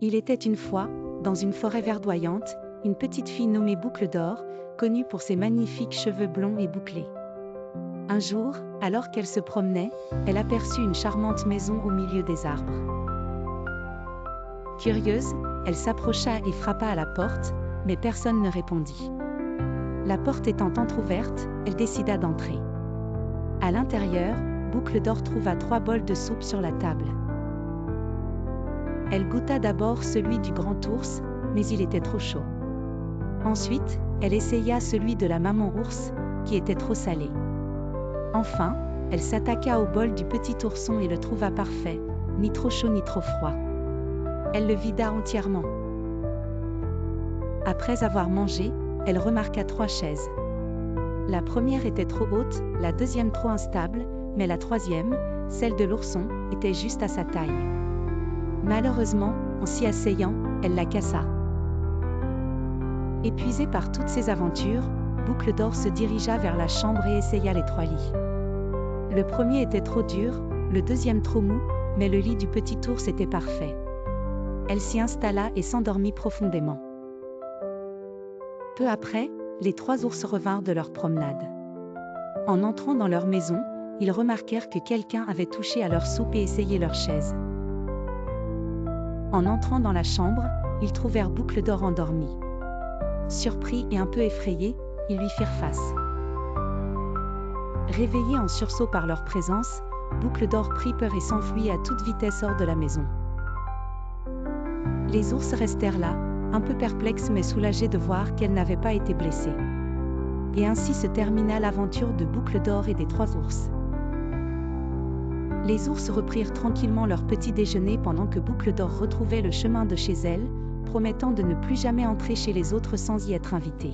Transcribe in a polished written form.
Il était une fois, dans une forêt verdoyante, une petite fille nommée Boucle d'Or, connue pour ses magnifiques cheveux blonds et bouclés. Un jour, alors qu'elle se promenait, elle aperçut une charmante maison au milieu des arbres. Curieuse, elle s'approcha et frappa à la porte, mais personne ne répondit. La porte étant entr'ouverte, elle décida d'entrer. À l'intérieur, Boucle d'Or trouva 3 bols de soupe sur la table. Elle goûta d'abord celui du grand ours, mais il était trop chaud. Ensuite, elle essaya celui de la maman ours, qui était trop salé. Enfin, elle s'attaqua au bol du petit ourson et le trouva parfait, ni trop chaud ni trop froid. Elle le vida entièrement. Après avoir mangé, elle remarqua 3 chaises. La première était trop haute, la deuxième trop instable, mais la troisième, celle de l'ourson, était juste à sa taille. Malheureusement, en s'y asseyant, elle la cassa. Épuisée par toutes ces aventures, Boucle d'Or se dirigea vers la chambre et essaya les 3 lits. Le premier était trop dur, le deuxième trop mou, mais le lit du petit ours était parfait. Elle s'y installa et s'endormit profondément. Peu après, les 3 ours revinrent de leur promenade. En entrant dans leur maison, ils remarquèrent que quelqu'un avait touché à leur soupe et essayé leur chaise. En entrant dans la chambre, ils trouvèrent Boucle d'Or endormie. Surpris et un peu effrayés, ils lui firent face. Réveillés en sursaut par leur présence, Boucle d'Or prit peur et s'enfuit à toute vitesse hors de la maison. Les ours restèrent là, un peu perplexes mais soulagés de voir qu'elle n'avait pas été blessée. Et ainsi se termina l'aventure de Boucle d'Or et des 3 ours. Les ours reprirent tranquillement leur petit déjeuner pendant que Boucle d'Or retrouvait le chemin de chez elle, promettant de ne plus jamais entrer chez les autres sans y être invitée.